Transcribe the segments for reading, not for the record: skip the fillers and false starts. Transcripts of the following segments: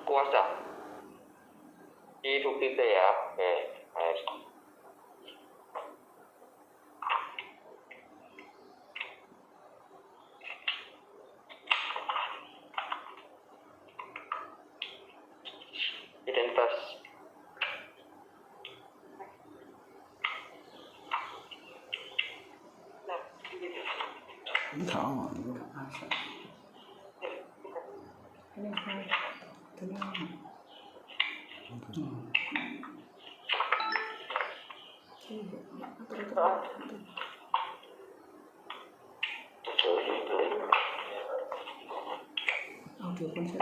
kuasa di bukti T ya. Oke, baik. Identitas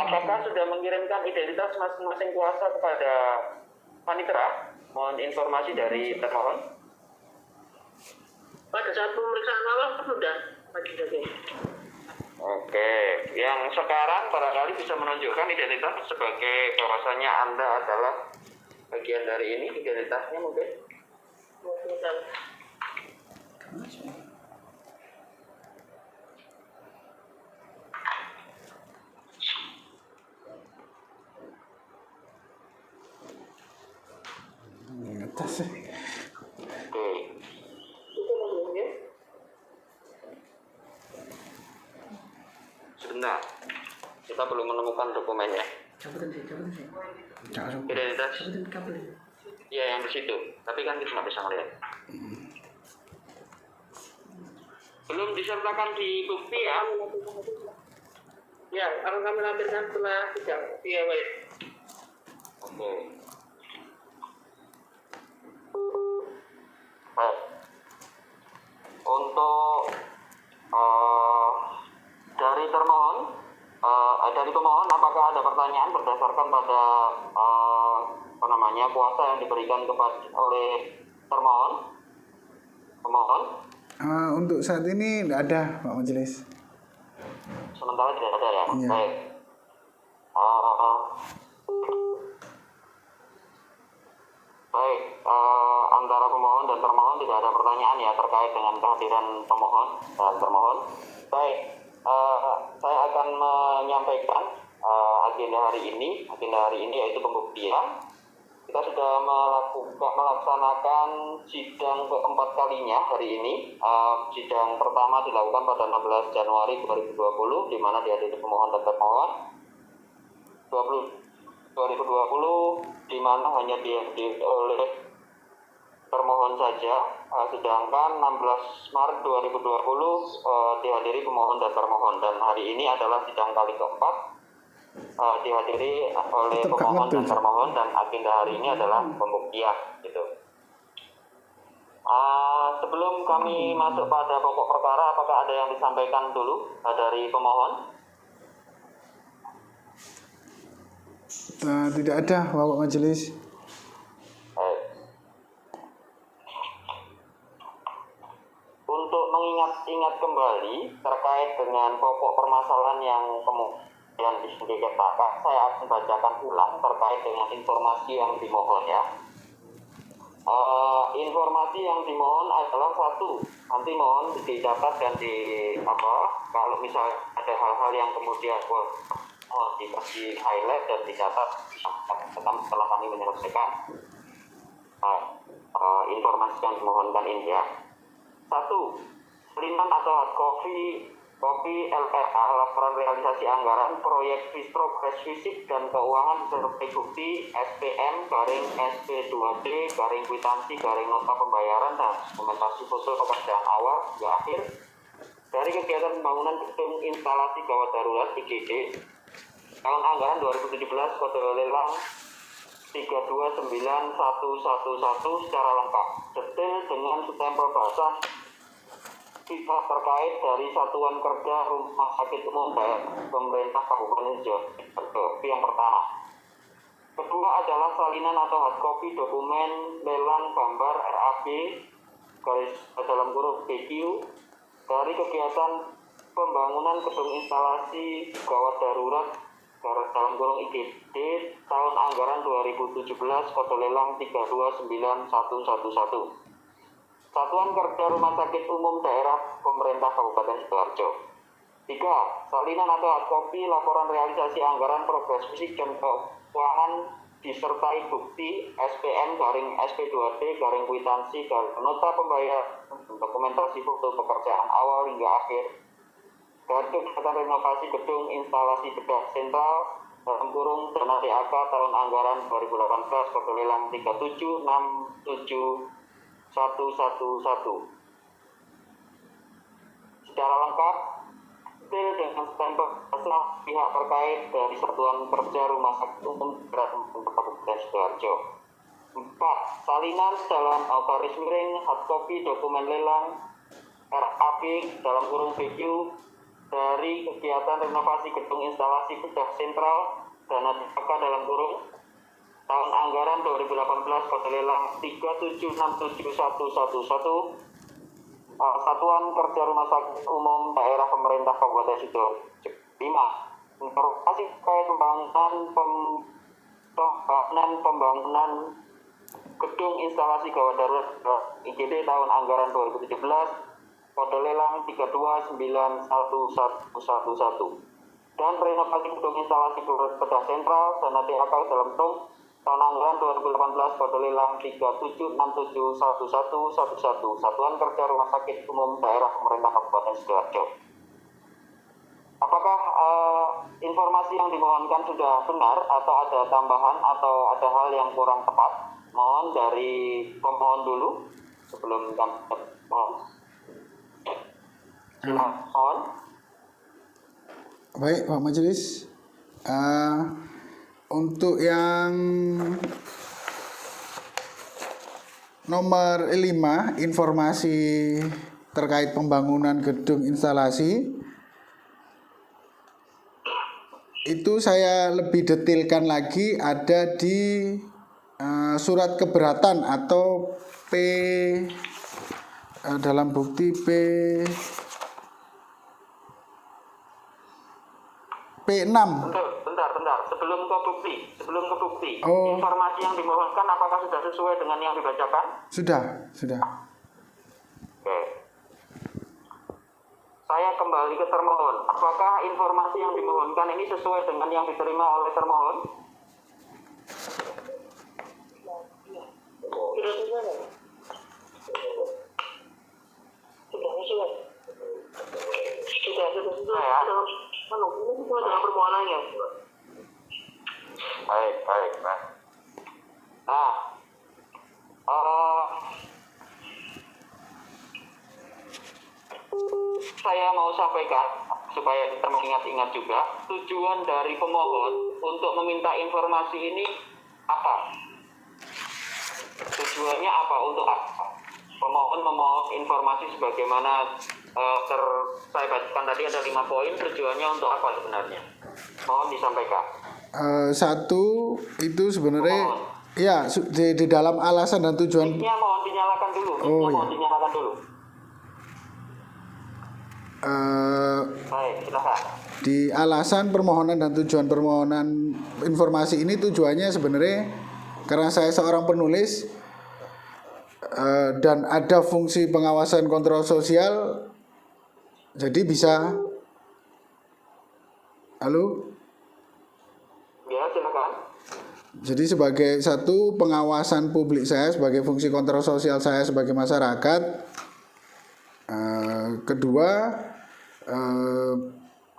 apakah sudah mengirimkan identitas masing-masing kuasa kepada panitera? Mohon informasi dari termohon. Pada saat pemeriksaan awal sudah. Oke, yang sekarang barangkali bisa menunjukkan identitas sebagai bahwasannya Anda adalah bagian dari ini, identitasnya mungkin. Atas sih. Oke. Sebentar, kita belum menemukan dokumennya. Identitas. Iya, yang di situ. Tapi kan kita nggak bisa ngeliat. Belum disertakan di bukti ya? Ya, akan kami lampirkan setelah sidang. Iya, baik. Oke. Baik. Untuk dari termohon, dari pemohon, apakah ada pertanyaan berdasarkan pada kuasa yang diberikan oleh termohon? Pemohon? Untuk saat ini tidak ada, Pak Majelis. Sementara tidak ada ya. Iya. Baik. Baik, antara pemohon dan termohon tidak ada pertanyaan ya terkait dengan kehadiran pemohon dan termohon. Baik, saya akan menyampaikan agenda hari ini. Agenda hari ini yaitu pembuktian. Kita sudah melaksanakan sidang keempat kalinya hari ini. Sidang pertama dilakukan pada 16 Januari 2020, di mana dihadiri pemohon dan termohon. 2020 di mana hanya dihadiri oleh termohon saja, sedangkan 16 Maret 2020 dihadiri pemohon dan termohon, dan hari ini adalah sidang kali keempat dihadiri oleh pemohon dan termohon, dan agenda hari ini adalah pembuktian gitu. Sebelum kami masuk pada pokok perkara, apakah ada yang disampaikan dulu dari pemohon? Tidak ada, Bapak Majelis. Untuk mengingat-ingat kembali terkait dengan pokok permasalahan yang kemudian disengketakan, saya akan bacakan ulang terkait dengan informasi yang dimohon ya. Informasi yang dimohon adalah satu, nanti mohon dicatat dan kalau misalnya ada hal-hal yang kemudian dikasih highlight dan dicatat setelah kami menyelesaikan informasi yang dimohonkan ini ya. Satu, salinan atau hard copy LRA, laporan realisasi anggaran proyek progres fisik dan keuangan survei bukti SPM garing SP2D garing kwitansi garing nota pembayaran dan dokumentasi foto pekerjaan awal hingga akhir dari kegiatan pembangunan gedung instalasi gawat darurat IGD tahun anggaran 2017 kode lelang 329111 secara lengkap, detail dengan stempel basah pihak terkait dari Satuan Kerja Rumah Sakit Umum Daerah Pemerintah Kabupaten Sidoarjo. Yang pertama. Kedua adalah salinan atau hard copy dokumen lelang gambar RAB garis dalam kurung BQ dari kegiatan pembangunan gedung instalasi gawat darurat garis dalam kurung IGD tahun anggaran 2017 kode lelang 329111. Satuan Kerja Rumah Sakit Umum Daerah Pemerintah Kabupaten Sidoarjo. Tiga, salinan atau hard copy laporan realisasi anggaran progres fisik dan keuangan disertai bukti SPN garing SP2D garing kwitansi garing nota pembayaran dokumentasi foto pekerjaan awal hingga akhir dari kegiatan renovasi gedung instalasi bedah sentral dalam kurung dana DAK tahun anggaran 2018 kode lelang 3767111 secara lengkap dengan stempel asal pihak terkait dari Satuan Kerja Rumah Sakit Umum Daerah Kabupaten Sidoarjo. 4. Salinan dalam garis miring hard copy dokumen lelang RAP dalam kurung BQ dari kegiatan renovasi gedung instalasi bedah sentral dana DAK dalam kurung tahun anggaran 2018 kode lelang 3767111 Satuan Kerja Rumah Sakit Umum Daerah Pemerintah Kabupaten Sidoarjo. 5. Informasi terkait pembangunan gedung instalasi gawat darurat IGD tahun anggaran 2017 kode lelang 3291111 dan renovasi gedung instalasi bedah sentral dana DAK dalam kurung tahun anggaran 2018 kode lelang 3767111 Satuan Kerja Rumah Sakit Umum Daerah Pemerintah Kabupaten Sidoarjo. Apakah informasi yang dimohonkan sudah benar atau ada tambahan atau ada hal yang kurang tepat? Mohon dari pemohon dulu sebelum kami mohon. Mohon. Baik, Pak Majelis. Untuk yang nomor 5, informasi terkait pembangunan gedung instalasi, itu saya lebih detailkan lagi ada di surat keberatan atau dalam bukti P6. Bentar. Sebelum ke bukti. Oh. Informasi yang dimohonkan apakah sudah sesuai dengan yang dibacakan? Sudah. Oke. Saya kembali ke termohon. Apakah informasi yang dimohonkan ini sesuai dengan yang diterima oleh termohon? Sudah sesuai ya. Ini sesuai dengan permohonannya. Baik. Nah, saya mau sampaikan supaya kita mengingat-ingat juga tujuan dari pemohon untuk meminta informasi ini apa? Tujuannya apa? Untuk apa? Pemohon memohon informasi sebagaimana saya bacakan tadi ada 5 poin. Tujuannya untuk apa sebenarnya? Mohon disampaikan. Satu itu sebenarnya ya di dalam alasan dan tujuan. Mic-nya mohon dinyalakan dulu. Mohon dinyalakan dulu. Baik, silakan. Di alasan permohonan dan tujuan permohonan informasi ini tujuannya sebenarnya karena saya seorang penulis dan ada fungsi pengawasan kontrol sosial, jadi bisa. Halo? Ya, silakan. Jadi sebagai satu pengawasan publik saya, sebagai fungsi kontrol sosial saya sebagai masyarakat. Kedua,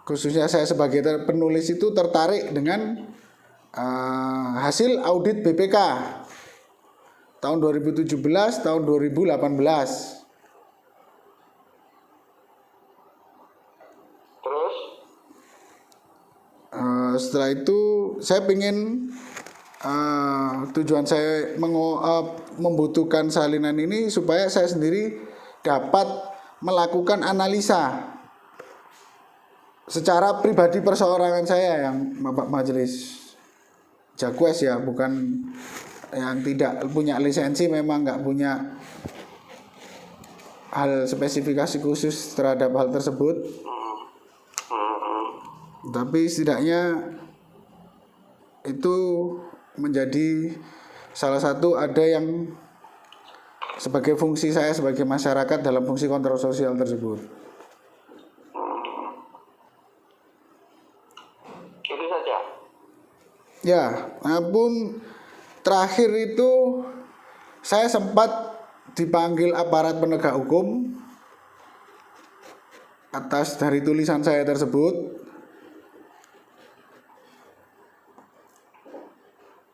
khususnya saya sebagai penulis itu tertarik dengan hasil audit BPK tahun 2017, tahun 2018. Terus? Setelah itu saya ingin tujuan saya membutuhkan salinan ini supaya saya sendiri dapat melakukan analisa secara pribadi perseorangan saya yang Bapak Majelis Jakwes ya, bukan yang tidak punya lisensi, memang nggak punya hal spesifikasi khusus terhadap hal tersebut. Tapi setidaknya itu menjadi salah satu ada yang sebagai fungsi saya sebagai masyarakat dalam fungsi kontrol sosial tersebut. Ya, pun terakhir itu saya sempat dipanggil aparat penegak hukum atas dari tulisan saya tersebut.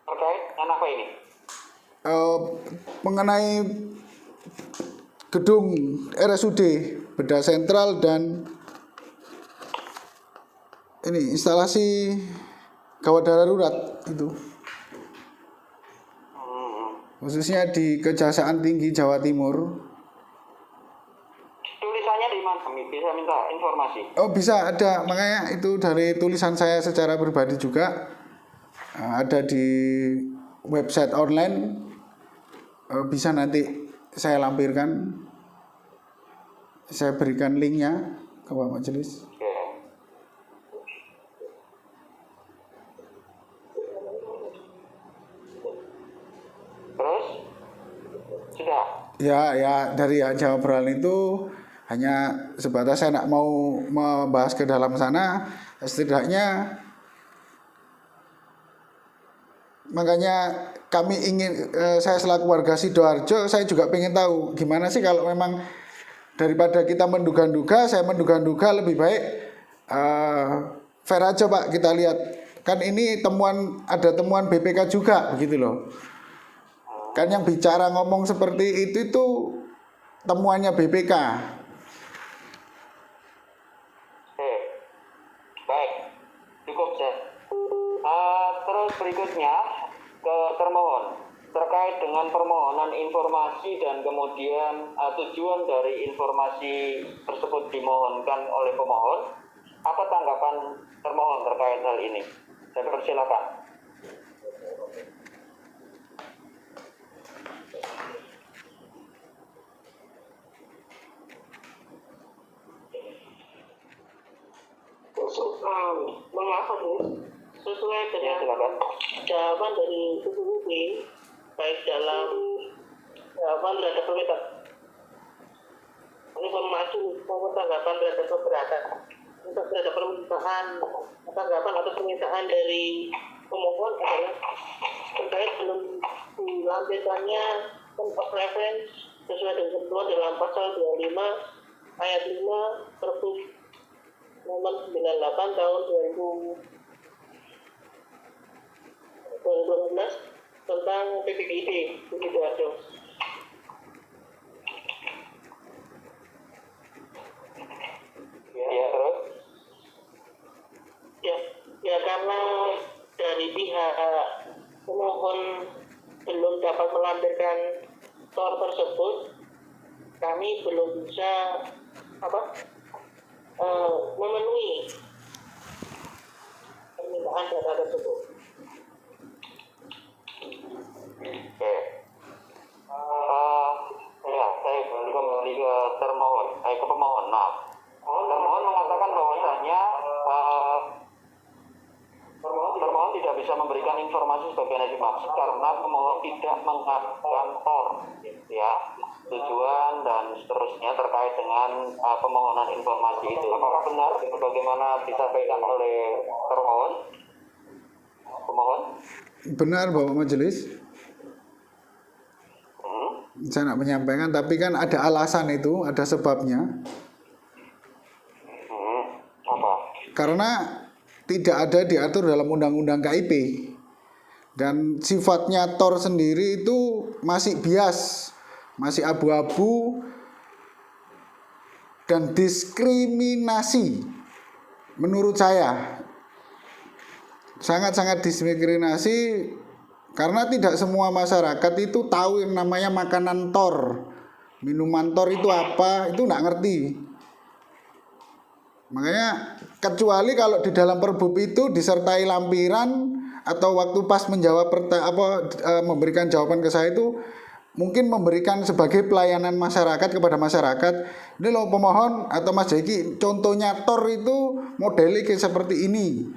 Terkait dengan apa ini? Mengenai gedung RSUD Bedah Sentral dan ini instalasi gawat darurat itu, khususnya di Kejaksaan Tinggi Jawa Timur. Tulisannya di mana? Bisa minta informasi? Oh bisa, ada, makanya itu dari tulisan saya secara pribadi juga. Ada di website online. Bisa nanti saya lampirkan, saya berikan linknya ke Pak Majelis. Oke. Terus? Sudah? Ya dari jawab obrolan itu hanya sebatas saya tidak mau membahas ke dalam sana, setidaknya makanya kami ingin, saya selaku warga Sidoarjo, saya juga ingin tahu gimana sih kalau memang daripada kita menduga-duga, saya menduga-duga lebih baik fair aja Pak, kita lihat kan ini ada temuan BPK juga begitu loh. Kan yang bicara ngomong seperti itu temuannya BPK. Baik, cukup Seth. Terus berikutnya ke termohon terkait dengan permohonan informasi dan kemudian tujuan dari informasi tersebut dimohonkan oleh pemohon. Apa tanggapan termohon terkait hal ini? Saya persilakan. Mengapa Bu? Sesuai Ya, dengan silakan. jawaban dari UUD, baik dalam jawaban terhadap informasi maupun tanggapan terhadap keberatan terhadap permintaan, tanggapan atau permintaan dari pemohon adalah terkait belum dilampirkannya tempat referensi sesuai dengan ketentuan dalam pasal 25 ayat 5 Perpu nomor 98 tahun 2012 tentang PPKID di Sidoarjo. Ya, terus? Ya karena dari pihak pemohon belum dapat melampirkan TOR tersebut, kami belum bisa memenuhi permintaan data tersebut. Oke. Ya, saya kembali ke termohon, ke pemohon. Nah, termohon mengatakan bahwasanya termohon tidak bisa memberikan informasi sebagaimana dimaksud karena pemohon tidak mengatakan TOR, ya, tujuan dan seterusnya terkait dengan pemohonan informasi itu. Apakah benar sebagaimana disampaikan oleh termohon? Pemohon? Benar Bapak Majelis. Saya nak menyampaikan, tapi kan ada alasan itu, ada sebabnya. Apa? Karena tidak ada diatur dalam undang-undang KIP. Dan sifatnya TOR sendiri itu masih bias, masih abu-abu dan diskriminasi. Menurut saya sangat-sangat diskriminasi karena tidak semua masyarakat itu tahu yang namanya makanan TOR. Minuman TOR itu apa, itu nggak ngerti. Makanya kecuali kalau di dalam perbub itu disertai lampiran atau waktu pas menjawab memberikan jawaban ke saya itu mungkin memberikan sebagai pelayanan masyarakat kepada masyarakat. Ini loh pemohon atau Mas Jeki, contohnya TOR itu modelnya kayak seperti ini.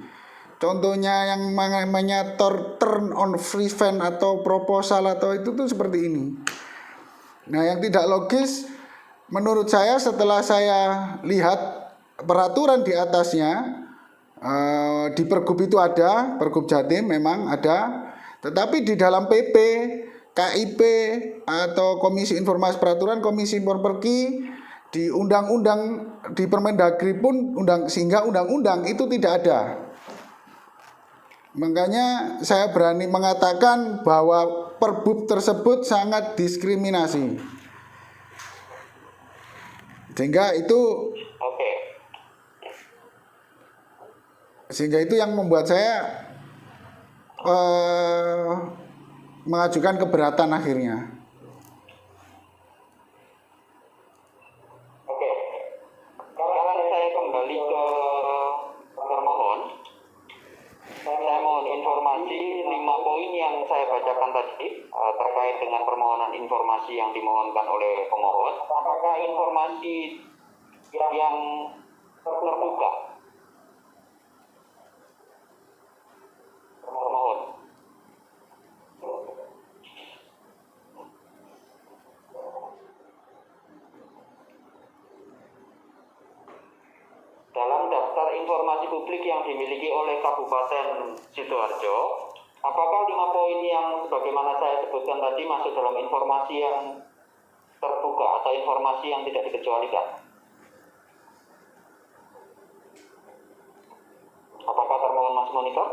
Contohnya yang namanya TOR turn on free fan atau proposal atau itu tuh seperti ini. Nah, yang tidak logis menurut saya setelah saya lihat peraturan di atasnya, Di Pergub itu ada, Pergub Jatim memang ada, tetapi di dalam PP, KIP atau Komisi Informasi Peraturan, Komisi Perperki, di undang-undang, di Permendagri pun sehingga undang-undang itu tidak ada. Makanya saya berani mengatakan bahwa Pergub tersebut sangat diskriminasi. Sehingga itu yang membuat saya mengajukan keberatan akhirnya. Oke. Sekarang saya kembali ke termohon. Saya mohon informasi 5 poin yang saya bacakan tadi terkait dengan permohonan informasi yang dimohonkan oleh pemohon. Apakah informasi yang terbuka? Termohon. Dalam daftar informasi publik yang dimiliki oleh Kabupaten Sidoarjo, apakah 5 poin yang sebagaimana saya sebutkan tadi masuk dalam informasi yang terbuka atau informasi yang tidak dikecualikan? Apakah termohon masih monitor?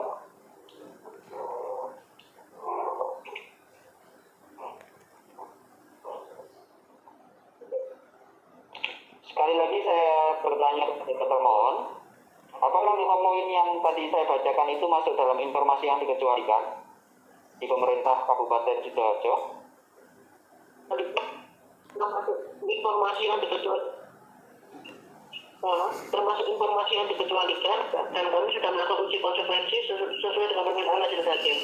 Sekali lagi saya bertanya kepada termohon, apakah 5 poin yang tadi saya bacakan itu masuk dalam informasi yang dikecualikan di pemerintah Kabupaten Sidoarjo? Informasi yang dikecualikan, termasuk informasi yang dikecualikan, dan kami sudah melakukan uji konsekuensi sesuai dengan permintaan majelis hakim.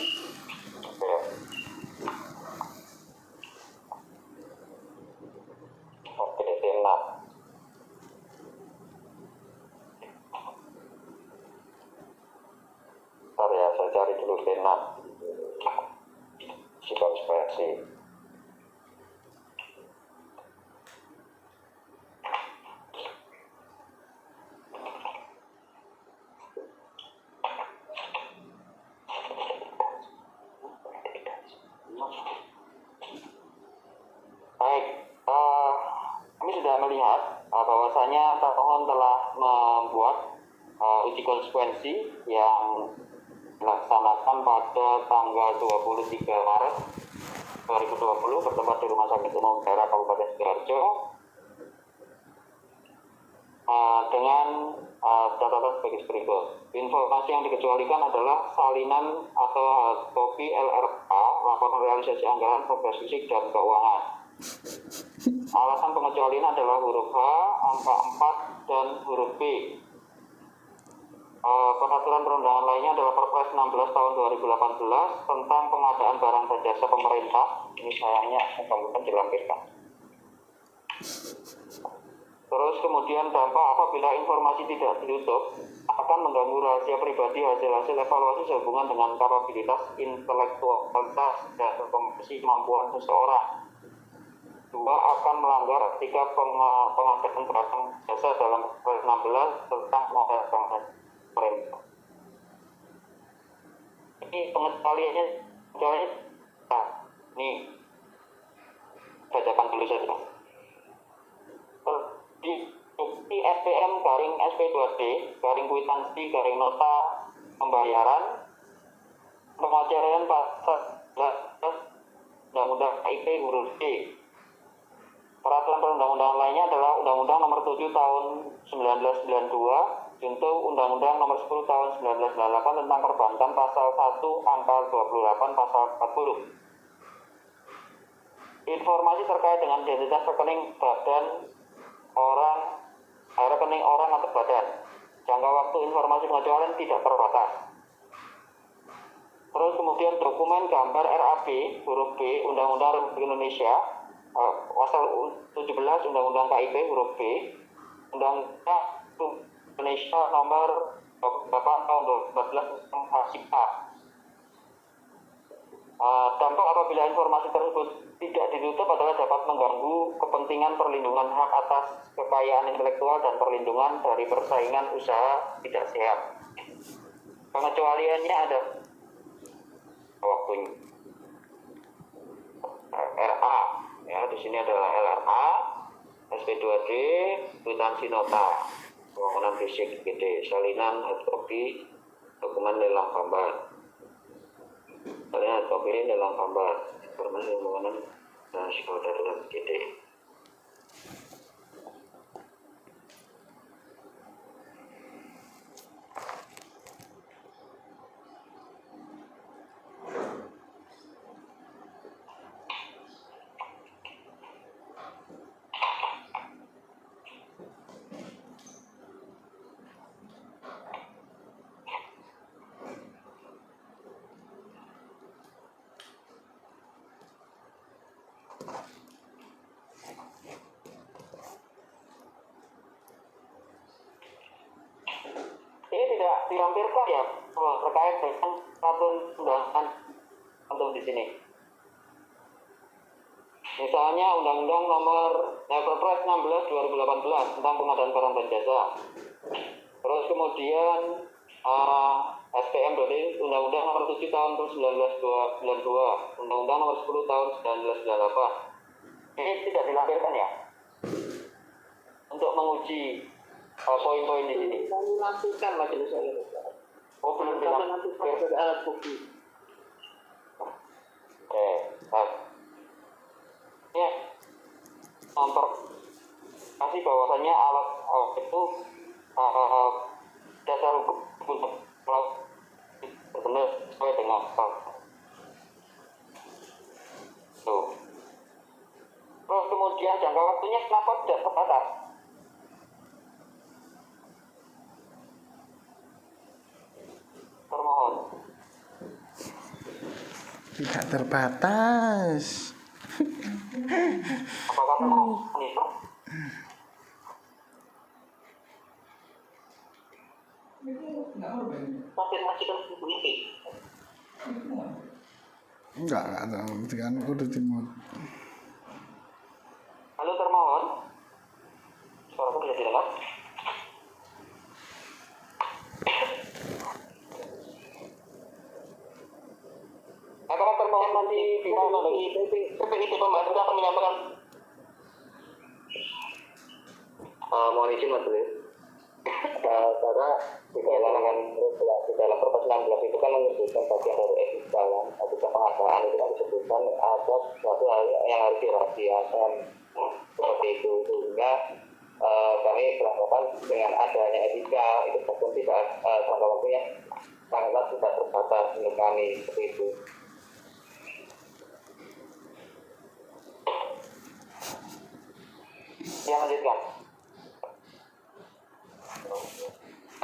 Oke, D6. Bentar ya, saya cari dulu D6. Uji konsekuensi. Baik, kami sudah melihat bahwasanya termohon telah membuat uji konsekuensi yang dilaksanakan pada tanggal 23 Maret 2020 bertempat di Rumah Sakit Umum Daerah Kabupaten Sidoarjo dengan catatan sebagai berikut. Informasi yang dikecualikan adalah salinan atau kopi LRA, laporan realisasi anggaran progres fisik dan keuangan. Alasan pengecualian adalah huruf H, angka 4, dan huruf B. Peraturan perundangan lainnya adalah Perpres 16 tahun 2018 tentang pengadaan barang dan jasa pemerintah. Ini sayangnya bukan dilampirkan. Terus kemudian dampak apabila informasi tidak ditutup akan mengganggu rahasia pribadi hasil evaluasi sehubungan dengan kapabilitas intelektualitas dan kompetensi kemampuan seseorang. 2. Akan melanggar etika pengadaan barang jasa dalam Perpres 16 tentang pengadaan barang pemerintah. Ini pengecualiannya, nih bacakan dulu saja. Di SPM garing SP2D garing kwitansi garing nota pembayaran pemacaran pasal Undang-Undang KIP huruf D. Peraturan perundang-undangan lainnya adalah Undang-Undang Nomor 7 Tahun 1992 junto Undang-Undang Nomor 10 Tahun 1998 tentang perbankan pasal 1 angka 28 pasal 40. Informasi terkait dengan identitas rekening orang atau badan. Jangka waktu informasi pengecualian tidak terbatas. Terus kemudian dokumen gambar RAB huruf B Undang-Undang Republik Indonesia pasal 17 Undang-Undang KIP huruf B Undang-Undang Indonesia nomor 8 tahun 2014 tentang HSIPA. Dampak apabila informasi tersebut tidak ditutup adalah dapat mengganggu kepentingan perlindungan hak atas kekayaan intelektual dan perlindungan dari persaingan usaha tidak sehat. Pengecualiannya ada waktunya. RA, ya di sini adalah LRA, SP2D, kwitansi nota, pembangunan fisik gede, salinan hardcopy, dokumen lelang gambar, salinan hardcopy lelang gambar, pembangunan nasional dalam gede. Ini tidak dilampirkan ya terkait dengan satuan undangan untuk di sini. Misalnya Undang-Undang Nomor Perpres 16/2018 tentang pengadaan barang dan jasa. Terus kemudian SPM berarti Undang-Undang Nomor 7 Tahun 1992, Undang-Undang Nomor 10 Tahun 1998. Ini tidak dilampirkan ya untuk menguji poin-poin di sini. Kami lampirkan majelis ulama. Oh, belum Kami lampirkan sebagai alat bukti. Oke, baik. Ya, kasih bahwasannya alat itu dasar hukum benar sesuai dengan tuh. Terus kemudian jangka waktunya kenapa tidak terbatas? Termohon. Tidak terbatas. Apakah termohon itu? Konfirmasikan bukti. Enggak tahu kan udah timur. Halo termohon. Suaraku bisa didengar? Apakah termohon nanti bisa PPIT pembantu akan menyampaikan. mohon izin majelis. Karena di dalam Perpres 16 itu kan menyebutkan bagian dari etik jalan atau pengadaan itu kan disebutkan ada sesuatu hal yang harus dirahasiakan seperti itu, sehingga kami beranggapan dengan adanya etika itu pun tidak jangka waktunya sangat tidak terbatas untuk kami seperti itu. Yang lanjutkan.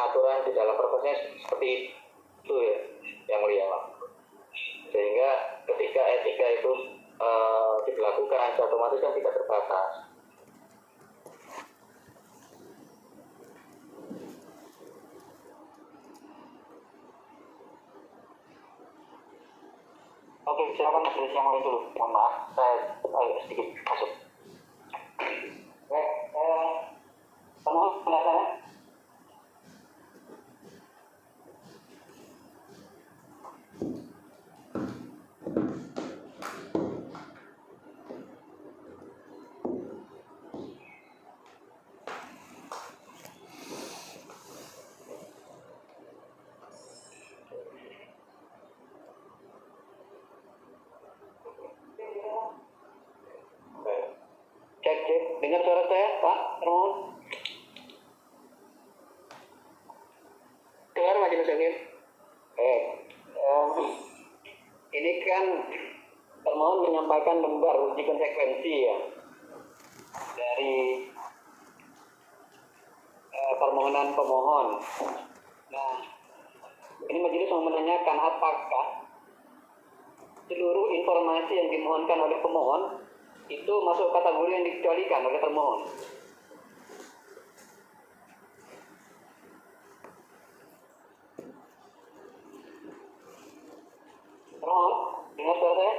Aturan di dalam Perpresnya seperti itu ya, yang mulia, sehingga ketika etika itu diberlakukan otomatis kan tidak terbatas. Oke, silakan majelis yang lain dulu. Mohon maaf, saya sedikit masuk. Oke, penuh penjelasannya. Cek, dengar suara saya, Pak Termohon? Dengar majelis hakim? Ini kan termohon menyampaikan lembar uji konsekuensi ya dari permohonan pemohon. Nah, ini majelis mau menanyakan apakah seluruh informasi yang dimohonkan oleh pemohon itu masuk kategori yang dikecualikan oleh termohon. Termohon, dengar suara saya?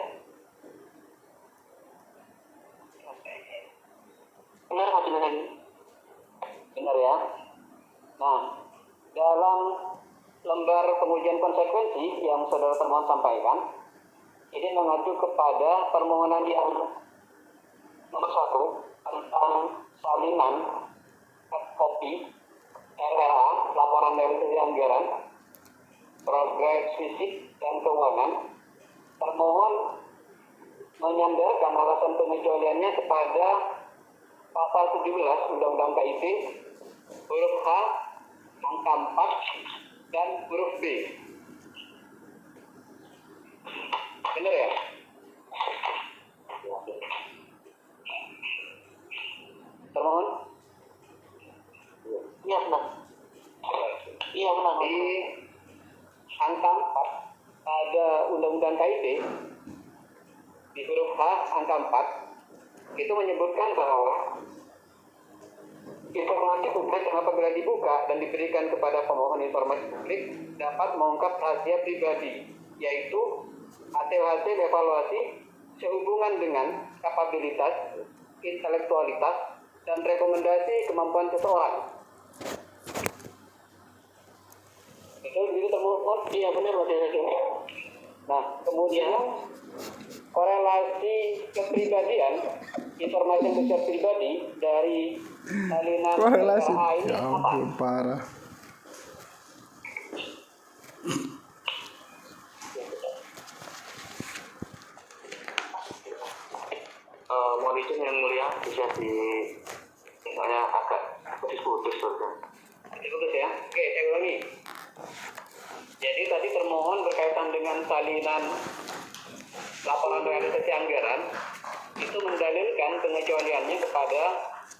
Benar majelis ini? Benar ya? Nah, dalam lembar pengujian rekomendasi yang saudara termohon sampaikan ini mengacu kepada permohonan yang nomor 1 tentang salinan kopi LRA, laporan realisasi anggaran, progres fisik dan keuangan. Termohon menyandarkan alasan pengecualiannya kepada pasal 17 Undang-Undang KIP huruf H angka 4 dan huruf B. Benar ya? Termohon? Iya benar. Iya benar. Di angka 4 ada Undang-Undang KIP di huruf H angka 4 itu menyebutkan bahwa informasi publik yang apabila dibuka dan diberikan kepada pemohon informasi publik dapat mengungkap rahasia pribadi, yaitu hasil-hasil evaluasi sehubungan dengan kapabilitas, intelektualitas, dan rekomendasi kemampuan seseorang. Betul begitu termohon? Iya benar Mas Hakim. Nah, kemudian korelasi kepribadian, informasi yang bersifat pribadi dari salinan Korelasi. LRA ini Ya apa? ampun, parah. Mohon izin yang mulia bisa misalnya agak putus-putus putus ya. Oke, saya ulangi. Jadi tadi termohon berkaitan dengan salinan laporan realisasi anggaran itu mendalilkan pengecualiannya kepada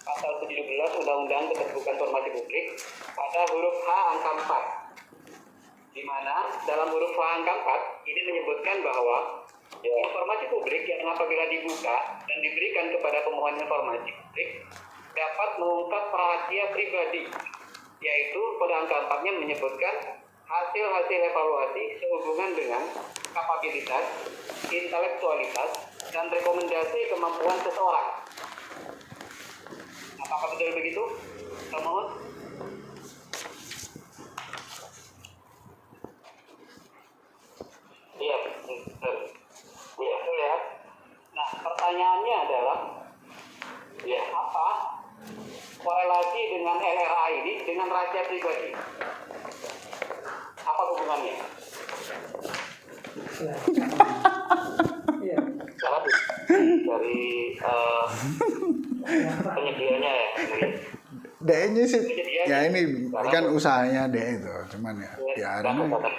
pasal 17 Undang-Undang Keterbukaan Informasi Publik pada huruf H angka 4, di mana dalam huruf H angka 4 ini menyebutkan bahwa informasi publik yang apabila dibuka dan diberikan kepada pemohon informasi publik dapat mengungkap rahasia pribadi, yaitu pada angka 4-nya menyebutkan hasil-hasil evaluasi sehubungan dengan kapabilitas, intelektualitas, dan rekomendasi kemampuan seseorang. Apakah betul begitu? Termohon. Iya, betul. Iya, betul ya. Nah, pertanyaannya adalah, ya apa korelasi dengan LRA ini dengan rahasia pribadi? Apa hubungannya? Salah dari penyedianya ya. DE-nya sih, ya ini kan usahanya DE itu, cuman ya biarin aja.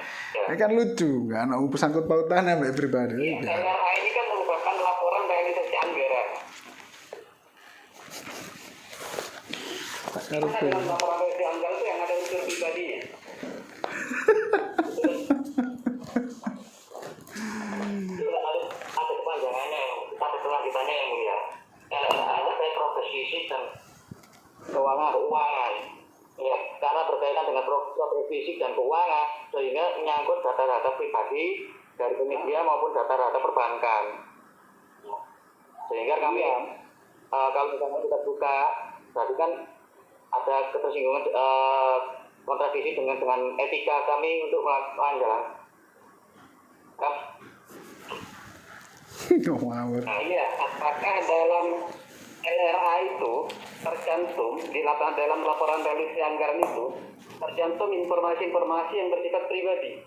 Ini kan lucu, kan sangkut pautan sampai pribadi. LRA ini kan merupakan laporan realisasi anggaran. Karena dalam laporan realisasi anggaran itu yang ada unsur pribadinya. Ada kepanjangannya, ada kelanjutannya yang mulia. LRA terkait proses fisik dan keuangan. Ya, karena berkaitan dengan proses fisik dan keuangan, sehingga menyangkut data-data pribadi dari penyedia maupun data-data perbankan. Sehingga kami kalau misalnya kita buka, berarti kan ada ketersinggungan kontradiksi dengan etika kami untuk melakukan jalan. Kan? Nah ini ya, apakah dalam LRA itu tercantum dalam laporan realisasi anggaran itu tercantum informasi-informasi yang bersifat pribadi?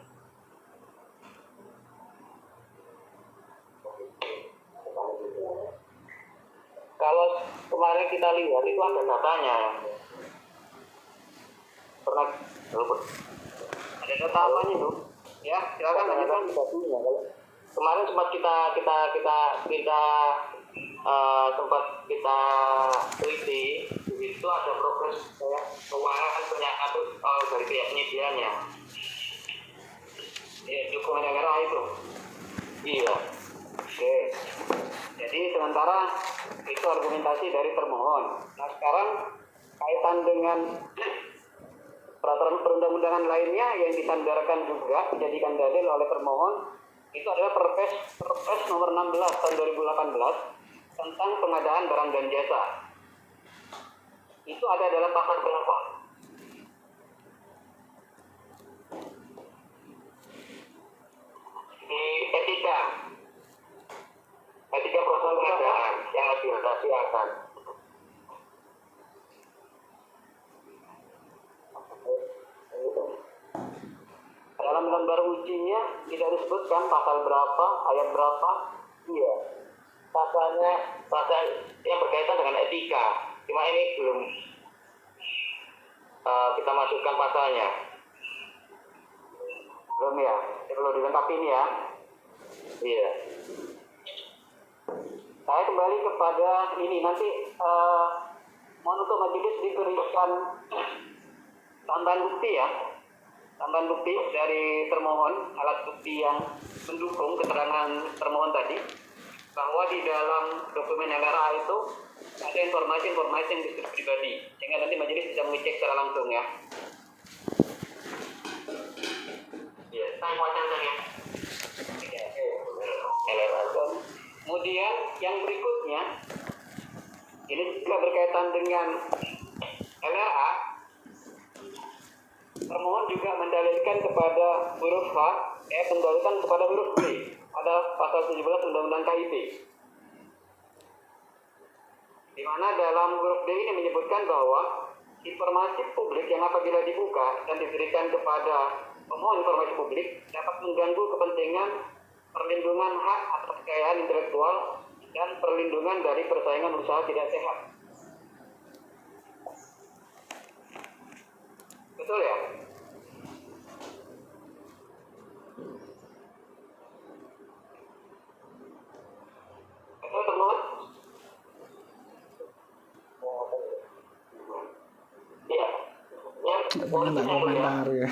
Kalau kemarin kita lihat itu ada datanya. Pernah ada data apanya itu? Ya, silakan lanjutkan. Kemarin sempat kita sempat kita teliti, itu ada progres keuangan dari pihak penyedianya. Ya, dokumen LRA itu. Iya. Oke. Jadi sementara itu argumentasi dari termohon. Nah sekarang kaitan dengan peraturan perundang-undangan lainnya yang disandarkan juga dijadikan dalil oleh termohon itu adalah Perpres nomor 16 tahun 2018 tentang pengadaan barang dan jasa. Itu ada dalam pasal berapa? disebutkan pasal berapa, ayat berapa? Iya. Pasal yang berkaitan dengan etika. Cuma ini belum kita masukkan pasalnya. Belum ya? Perlu dilengkapi ini ya. Iya. Saya kembali kepada ini nanti mohon untuk majelis diberikan tambahan bukti ya. Tambahan bukti dari termohon, alat bukti yang mendukung keterangan termohon tadi, bahwa di dalam dokumen LRA itu ada informasi-informasi yang disebut pribadi, sehingga nanti majelis bisa mengecek secara langsung ya. Iya. Saya mau catat ya. LRA. Kemudian yang berikutnya, ini juga berkaitan dengan LRA. Termohon juga mendalilkan kepada huruf H, mendalilkan kepada huruf B pada pasal 17 Undang-Undang KIP. Di mana dalam huruf D ini menyebutkan bahwa informasi publik yang apabila dibuka dan diberikan kepada pemohon informasi publik dapat mengganggu kepentingan perlindungan hak atas kekayaan intelektual dan perlindungan dari persaingan usaha tidak sehat. Betul ya? Betul teman? Iya. Nggak komentar ya.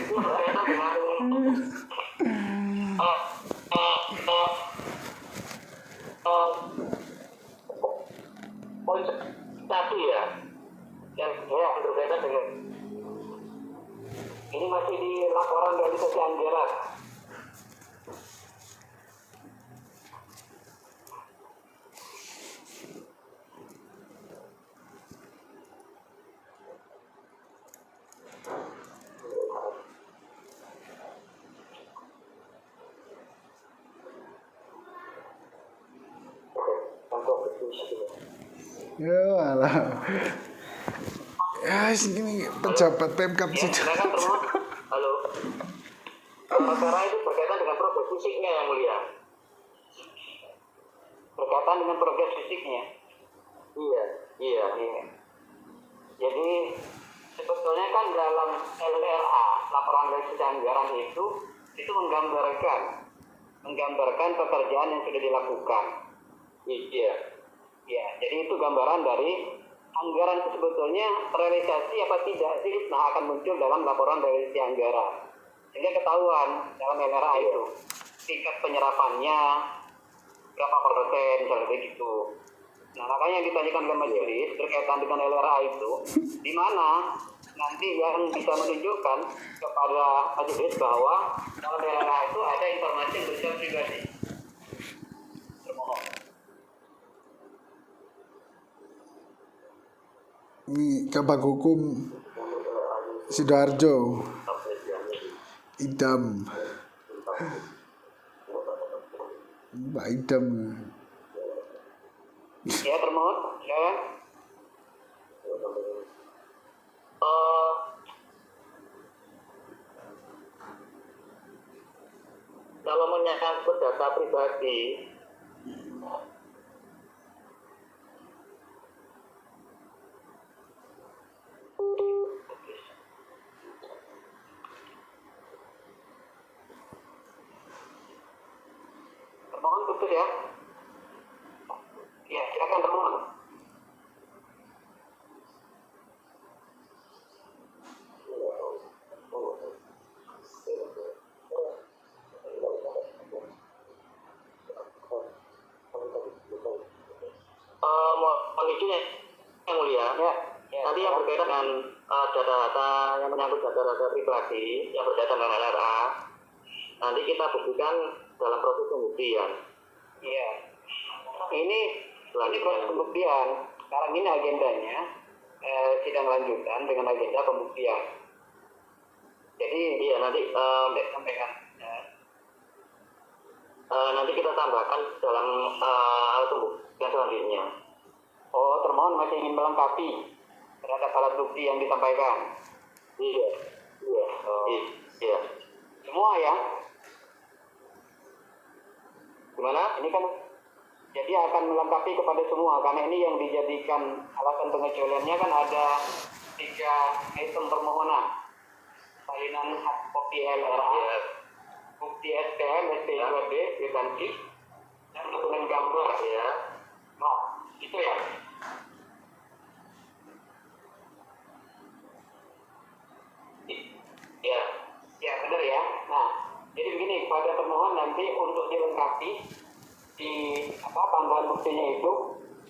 Poin satu ya. Yang berkaitan dengan Ini masih di laporan realisasi anggaran. Ya alah. Ya ini pejabat Pemkab ya, sih. silakan termohon. Halo. Perkara itu berkaitan dengan progres fisiknya yang mulia. Berkaitan dengan progres fisiknya. Iya. Jadi sebetulnya kan dalam LRA, laporan realisasi anggaran itu menggambarkan pekerjaan yang sudah dilakukan. Iya. Ya, jadi itu gambaran dari anggaran itu sebetulnya realisasi apa tidak sih, nah akan muncul dalam laporan realisasi anggaran. Sehingga ketahuan dalam LRA itu tingkat penyerapannya berapa persen misalnya begitu. Nah makanya yang ditanyakan oleh majelis berkaitan dengan LRA itu, di mana nanti yang bisa menunjukkan kepada majelis bahwa dalam LRA itu ada informasi yang bersifat pribadi. Termohon. Ini Kabag Hukum Sidoarjo Idam Mbak Idam. Ya termohon, ya. Kalau menyangkut data pribadi, Termohon putus ya. Ya, silakan termohon. mohon izin ya, yang mulia. Nanti yang berkaitan dengan data-data yang menyangkut data-data pribadi yang berkaitan dengan LRA, nanti kita buktikan dalam proses pembuktian. Iya. Ini proses pembuktian. Sekarang ini agendanya sidang lanjutan dengan agenda pembuktian. Jadi Iya, nanti sampaikan. nanti kita tambahkan dalam alat pembuktian selanjutnya. Oh, termohon masih ingin melengkapi terhadap alat bukti yang disampaikan. Iya. Oh. Iya. Semua ya. Gimana? Ini kan jadi akan melengkapi kepada semua, karena ini yang dijadikan alasan pengecualiannya kan ada 3 item permohonan. Salinan hak kopi LRA, bukti SPM, SP2D, kwitansi, dan dokumen gambar ya. Nah, itu ya. Ya, ya benar ya. Nah, jadi begini, pada pemohon nanti untuk dilengkapi di tambahan buktinya itu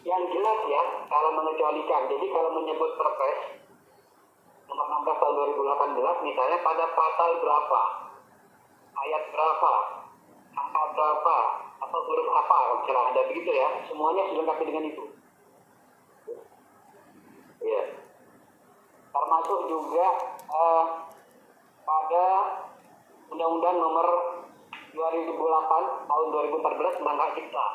yang jelas ya, kalau mengecualikan. Jadi kalau menyebut Perpres nomor 16 tahun 2018 misalnya pada pasal berapa, ayat berapa, angka berapa, atau huruf apa, kalau ada begitu ya, semuanya dilengkapi dengan itu. Ya. Termasuk juga pada Undang-Undang nomor 2008 tahun 2014 tentang hak cipta.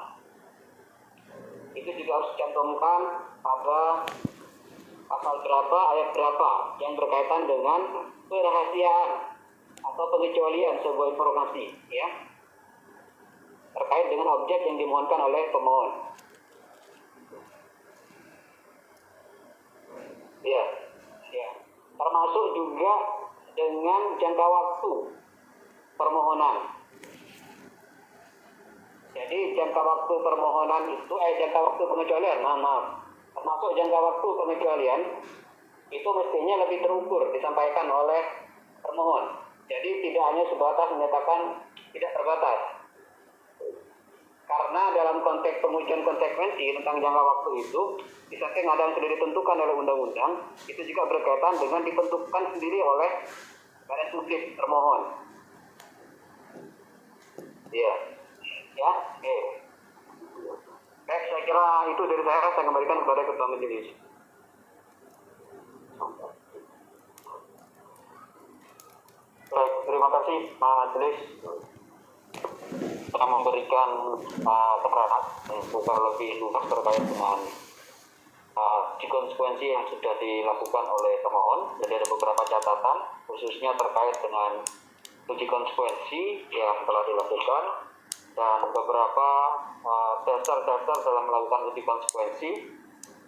Itu juga harus dicantumkan pada pasal berapa, ayat berapa yang berkaitan dengan kerahasiaan atau pengecualian sebuah informasi ya, terkait dengan objek yang dimohonkan oleh pemohon. Ya, ya. Termasuk juga dengan jangka waktu permohonan. Jadi jangka waktu permohonan itu, jangka waktu pengecualian, termasuk jangka waktu pengecualian itu mestinya lebih terukur disampaikan oleh termohon. Jadi tidak hanya sebatas menyatakan tidak terbatas. Karena dalam konteks pengujian konsekuensi tentang jangka waktu itu, di samping ada yang sudah ditentukan oleh undang-undang, itu juga berkaitan dengan ditentukan sendiri oleh badan publik termohon. Ya, ya, oke. Baik, saya kira itu dari saya kembalikan kepada Ketua Majelis. Baik, terima kasih Majelis telah memberikan keterangan bukan lebih luas terkait dengan konsekuensi yang sudah dilakukan oleh pemohon. Jadi ada beberapa catatan khususnya terkait dengan uji konsekuensi yang telah dilakukan dan beberapa dasar-dasar dalam melakukan uji konsekuensi.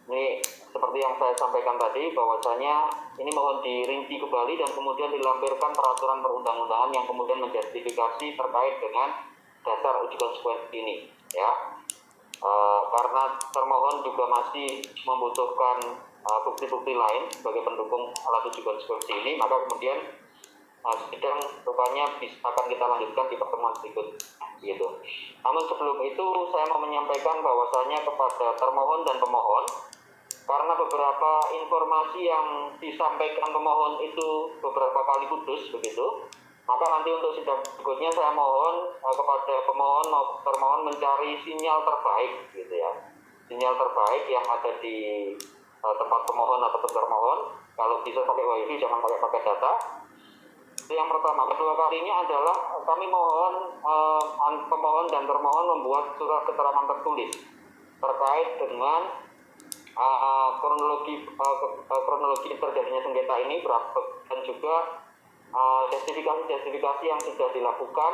Ini seperti yang saya sampaikan tadi, bahwasanya ini mohon dirinci kembali dan kemudian dilampirkan peraturan perundang-undangan yang kemudian menjustifikasi terkait dengan dasar uji konsekuensi ini ya. Karena termohon juga masih membutuhkan bukti-bukti lain sebagai pendukung alat uji konsekuensi ini, maka kemudian sidang rupanya akan kita lanjutkan di pertemuan berikut gitu. Namun sebelum itu saya mau menyampaikan bahwasanya kepada termohon dan pemohon, karena beberapa informasi yang disampaikan pemohon itu beberapa kali putus begitu, maka nanti untuk sidang berikutnya saya mohon kepada pemohon maupun termohon mencari sinyal terbaik gitu ya, sinyal terbaik yang ada di tempat pemohon atau termohon. Kalau bisa pakai wifi, jangan pakai data. Itu yang pertama. Kedua kalinya adalah kami mohon pemohon dan termohon membuat surat keterangan tertulis terkait dengan kronologi terjadinya sengketa ini dan juga justifikasi yang sudah dilakukan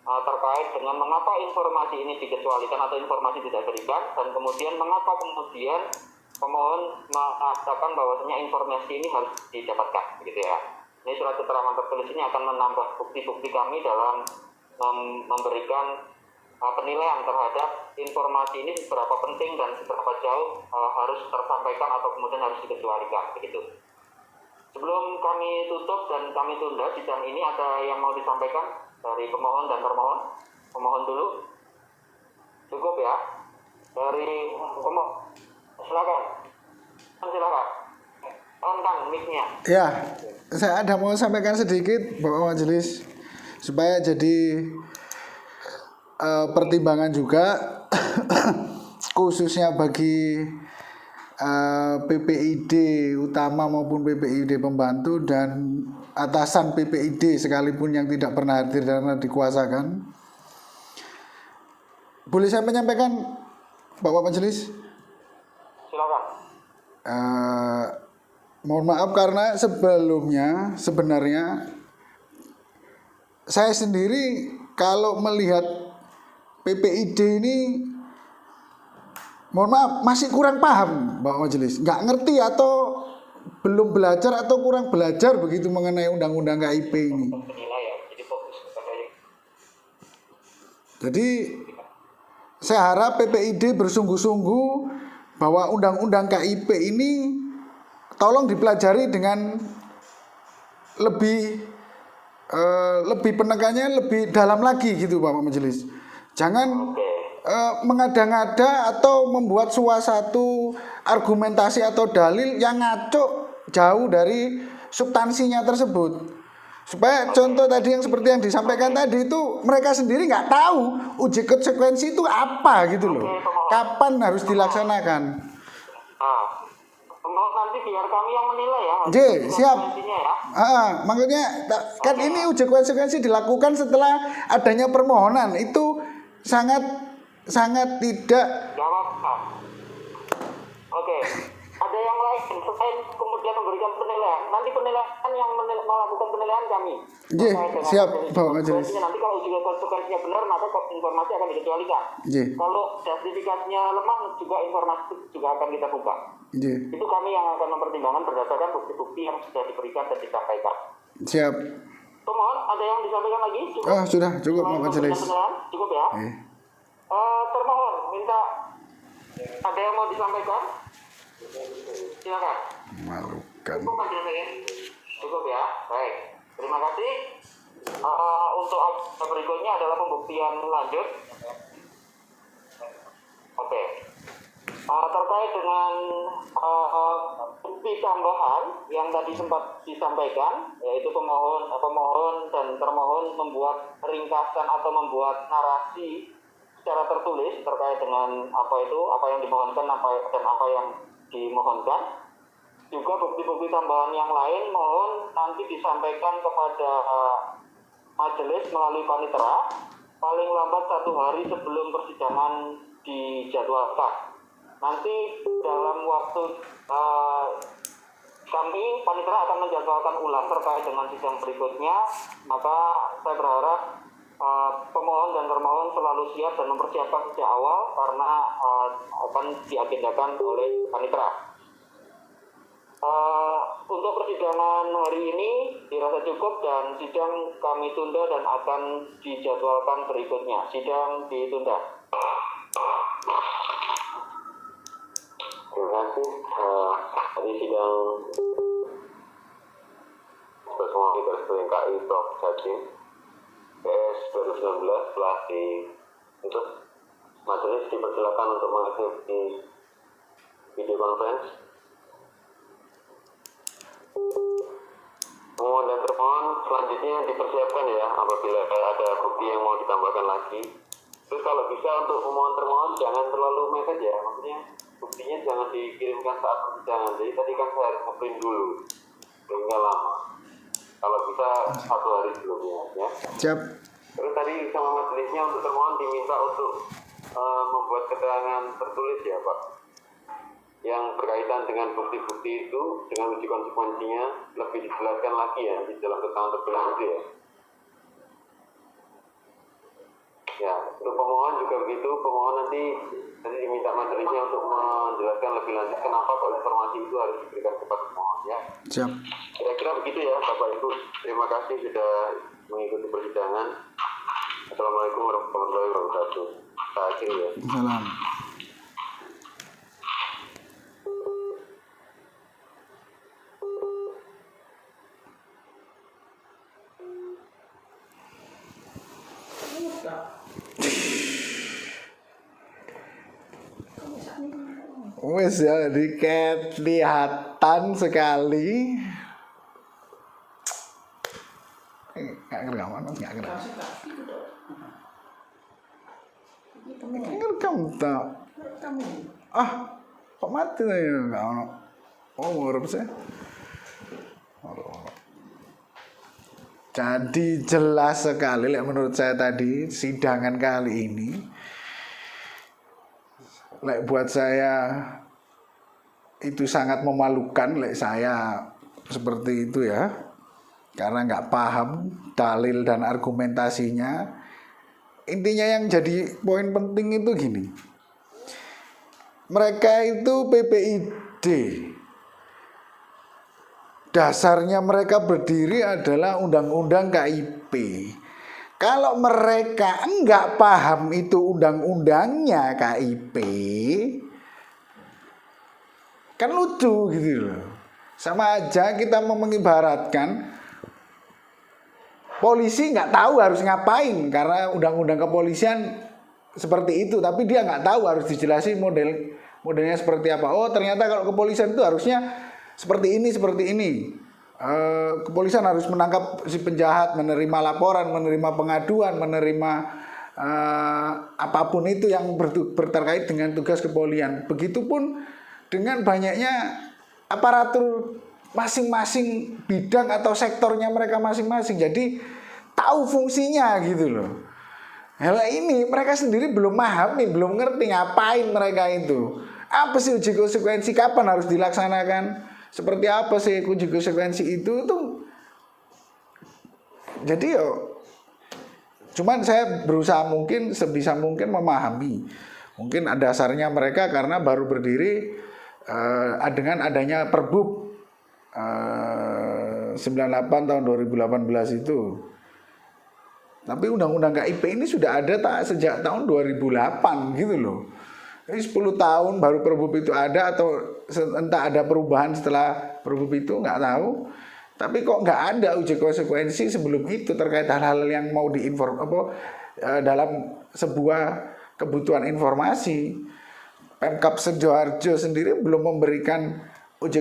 terkait dengan mengapa informasi ini dikecualikan atau informasi tidak diberikan, dan kemudian mengapa kemudian pemohon mengatakan bahwasanya informasi ini harus didapatkan gitu ya. Ini surat keterangan tertulis ini akan menambah bukti-bukti kami dalam memberikan penilaian terhadap informasi ini seberapa penting dan seberapa jauh harus tersampaikan atau kemudian harus dikecualikan begitu. Sebelum kami tutup dan kami tunda sidang ini, ada yang mau disampaikan dari pemohon dan termohon? Pemohon dulu. Cukup ya? Dari pemohon. Silakan. On mic-nya. Ya, saya ada mau sampaikan sedikit Bapak Majelis supaya jadi pertimbangan juga khususnya bagi PPID utama maupun PPID pembantu dan atasan PPID sekalipun yang tidak pernah hadir karena dikuasakan. Boleh saya menyampaikan Bapak Majelis? Silakan. Mohon maaf karena sebelumnya sebenarnya saya sendiri kalau melihat PPID ini mohon maaf masih kurang paham Pak Majelis, nggak ngerti atau belum belajar atau kurang belajar begitu mengenai undang-undang KIP ini. Penilai ya, jadi fokus kepada yang Jadi saya harap PPID bersungguh-sungguh bahwa undang-undang KIP ini tolong dipelajari dengan lebih penekannya lebih dalam lagi gitu Pak Majelis. Jangan mengada-ngada atau membuat suatu argumentasi atau dalil yang ngaco jauh dari substansinya tersebut. Supaya contoh tadi yang seperti yang disampaikan tadi itu mereka sendiri nggak tahu uji konsekuensi itu apa gitu loh. Kapan harus dilaksanakan? Nanti biar kami yang menilai ya. Siap. Ya. Makanya kan ini uji konsekuensi dilakukan setelah adanya permohonan itu sangat tidak. Jawab. Oke. Ada yang lain selain kemudian memberikan penilaian. Nanti penilaian yang melakukan penilaian kami. Siap Bapak Majelis. Nanti kalau juga konsekuensinya benar maka informasi akan dikecualikan. Kalau justifikasinya lemah juga informasi juga akan kita buka. Itu kami yang akan mempertimbangkan berdasarkan bukti-bukti yang sudah diberikan dan disampaikan. Siap. Pemohon ada yang disampaikan lagi? Cukup? Sudah cukup Pak Majelis. Cukup ya. Termohon minta ada yang mau disampaikan? Silakan. Malukan. Cukup ya. Baik. Terima kasih. Untuk berikutnya adalah pembuktian lanjut. Oke. Terkait dengan bukti tambahan yang tadi sempat disampaikan, yaitu pemohon dan termohon membuat ringkasan atau membuat narasi secara tertulis terkait dengan apa yang dimohonkan dan apa yang dimohonkan. Juga bukti-bukti tambahan yang lain mohon nanti disampaikan kepada majelis melalui panitera paling lambat 1 hari sebelum persidangan dijadwalkan. Nanti dalam waktu kami panitera akan menjadwalkan ulang terkait dengan sidang berikutnya, maka saya berharap pemohon dan termohon selalu siap dan mempersiapkan sejak awal karena akan diagendakan oleh panitera. Untuk persidangan hari ini dirasa cukup dan sidang kami tunda dan akan dijadwalkan berikutnya. Sidang ditunda. Terima kasih. Tadi sidang bersama Garis Miring KI Prof. Jatim PS 2019 telah ditutup. Majelis dipersilakan untuk mengikuti video conference. Pemohon dan termohon selanjutnya dipersiapkan ya apabila ada bukti yang mau ditambahkan lagi. Terus kalau bisa untuk pemohon termohon jangan terlalu mepet ya, maksudnya buktinya jangan dikirimkan saat persidangan. Jadi tadi kan saya harus ngeprint dulu sehingga lama. Kalau bisa 1 hari sebelumnya ya. Siap. Terus tadi sama majelisnya untuk termohon diminta untuk membuat keterangan tertulis ya Pak, yang berkaitan dengan bukti-bukti itu dengan uji konsekuensinya lebih dijelaskan lagi ya di dalam keterangan tertulis itu ya. Ya, untuk pemohon juga begitu. Pemohon nanti diminta majelisnya untuk menjelaskan lebih lanjut kenapa kok informasi itu harus diberikan kepada pemohon ya. Siap. Kira-kira begitu ya Bapak Ibu. Terima kasih sudah mengikuti persidangan. Assalamualaikum warahmatullahi wabarakatuh. Saya akhiri ya. Salam. Wes ya, kelihatan sekali. Nggak ngerekam, nggak ngerekam. Ngerekam tak? Kok mati ya? Nggak ono. Oh, ngurep sih. Jadi jelas sekali, menurut saya tadi sidangan kali ini. Buat saya itu sangat memalukan, saya seperti itu ya, karena nggak paham dalil dan argumentasinya, intinya yang jadi poin penting itu gini. Mereka itu PPID. Dasarnya mereka berdiri adalah undang-undang KIP. Kalau mereka enggak paham itu undang-undangnya KIP, kan lucu gitu loh. Sama aja kita mau mengibaratkan polisi nggak tahu harus ngapain karena undang-undang kepolisian seperti itu, tapi dia nggak tahu harus dijelasin modelnya seperti apa. Oh ternyata kalau kepolisian itu harusnya seperti ini. Kepolisian harus menangkap si penjahat, menerima laporan, menerima pengaduan, menerima apapun itu yang terkait dengan tugas kepolisian. Begitupun dengan banyaknya aparatur masing-masing bidang atau sektornya mereka masing-masing. Jadi tahu fungsinya gitu loh. Hal ini mereka sendiri belum memahami, belum ngerti ngapain mereka itu. Apa sih uji konsekuensi, kapan harus dilaksanakan? Seperti apa sih uji konsekuensi itu tuh. Jadi cuman saya berusaha mungkin sebisa mungkin memahami. Mungkin dasarnya mereka karena baru berdiri dengan adanya Perbup 98 tahun 2018 itu. Tapi undang-undang KIP ini sudah ada sejak tahun 2008 gitu loh. Ini 10 tahun baru Perbup itu ada, atau entah ada perubahan setelah Perbup itu, nggak tahu. Tapi kok nggak ada uji konsekuensi sebelum itu terkait hal-hal yang mau dalam sebuah kebutuhan informasi. Pemkab Sidoarjo sendiri belum memberikan uji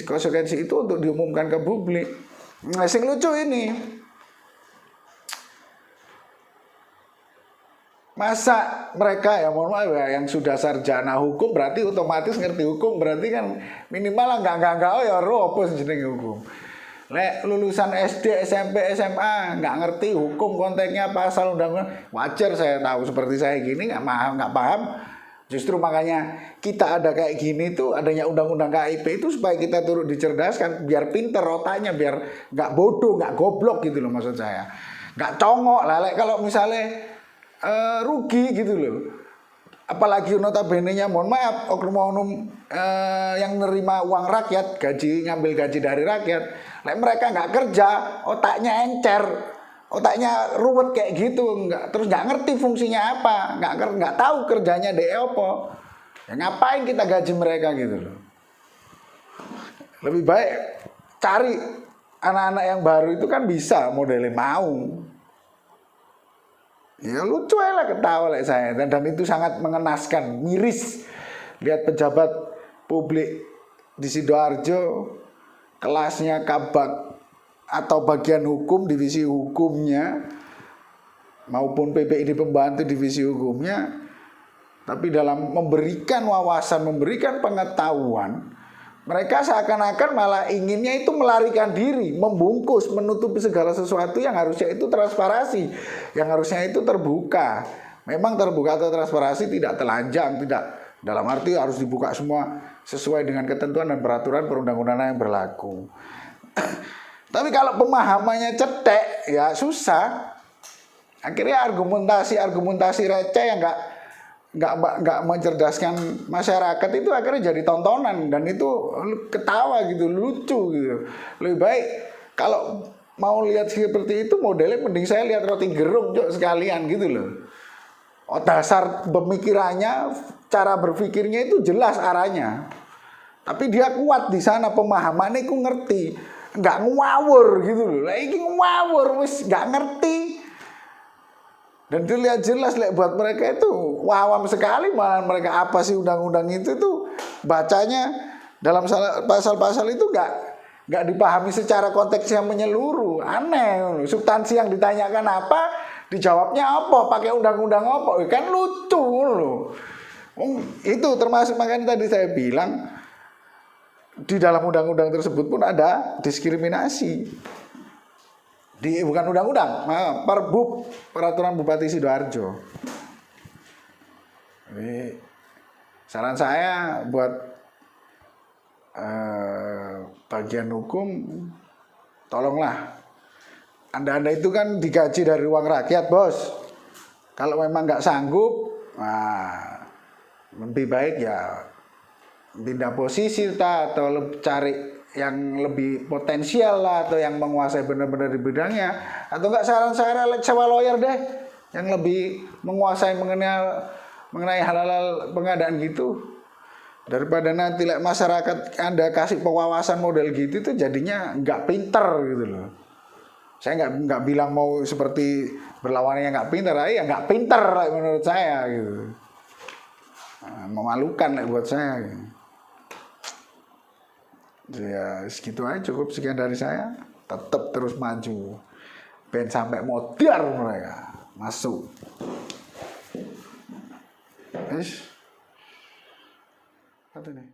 konsekuensi itu untuk diumumkan ke publik. Nah, sing lucu ini. Masa mereka ya mohon maaf ya yang sudah sarjana hukum berarti otomatis ngerti hukum, berarti kan minimal enggak ya apa jenenge hukum. Lek lulusan SD, SMP, SMA nggak ngerti hukum konteksnya pasal undang-undang, wajar saya tahu seperti saya gini nggak paham. Justru makanya kita ada kayak gini tuh, adanya undang-undang KIP itu supaya kita turut dicerdaskan, biar pinter otaknya, biar nggak bodoh, nggak goblok gitu loh maksud saya. Nggak congok lah, kalau misalnya rugi gitu loh. Apalagi notabene-nya mohon maaf oknum-oknum yang nerima uang rakyat, ngambil gaji dari rakyat. Mereka nggak kerja, otaknya encer, otaknya ruwet kayak gitu, terus nggak ngerti fungsinya apa, nggak tahu kerjanya apa. Ya ngapain kita gaji mereka gitu loh. Lebih baik cari anak-anak yang baru itu kan bisa modelnya mau. Ya lucu lah, ketawa lah saya, dan itu sangat mengenaskan, miris lihat pejabat publik di Sidoarjo kelasnya kabak atau bagian hukum, divisi hukumnya maupun PPID pembantu divisi hukumnya, tapi dalam memberikan wawasan, memberikan pengetahuan, mereka seakan-akan malah inginnya itu melarikan diri, membungkus, menutupi segala sesuatu yang harusnya itu transparansi, yang harusnya itu terbuka. Memang terbuka atau transparansi tidak telanjang, tidak dalam arti harus dibuka semua sesuai dengan ketentuan dan peraturan perundang-undangan yang berlaku. Tapi kalau pemahamannya cetek, ya susah. Akhirnya argumentasi receh yang nggak mencerdaskan masyarakat itu akhirnya jadi tontonan, dan itu ketawa gitu, lucu gitu. Lebih baik kalau mau lihat seperti itu modelnya, mending saya lihat roti gerung sekalian gitu loh. Dasar pemikirannya, cara berpikirnya itu jelas arahnya, tapi dia kuat di sana, pemahamannya ku ngerti, nggak ngawur gitu loh. Lagi ngawur wis nggak ngerti. Dan dilihat jelas buat mereka itu awam sekali, malah mereka apa sih undang-undang itu tuh bacanya dalam pasal-pasal itu nggak dipahami secara konteks yang menyeluruh. Aneh, substansi yang ditanyakan apa, dijawabnya apa, pakai undang-undang apa, kan lucu loh. Itu termasuk makanya tadi saya bilang di dalam undang-undang tersebut pun ada diskriminasi. Bukan undang-undang, Perbup, peraturan Bupati Sidoarjo. Jadi saran saya buat bagian hukum, tolonglah, Anda itu kan digaji dari uang rakyat, bos. Kalau memang nggak sanggup, nah, lebih baik ya pindah posisi atau cari yang lebih potensial lah, atau yang menguasai benar-benar di bidangnya, atau enggak saran saya sewa lawyer deh yang lebih menguasai mengenai hal-hal pengadaan gitu, daripada nanti masyarakat Anda kasih pewawasan model gitu itu jadinya nggak pinter gitu loh. Saya nggak bilang mau seperti berlawannya nggak pinter, ya nggak pinter menurut saya gitu. Nah, memalukan buat saya gitu. Ya segitu aja, cukup sekian dari saya. Tetap terus maju ben sampai modar mereka masuk. Apa nih?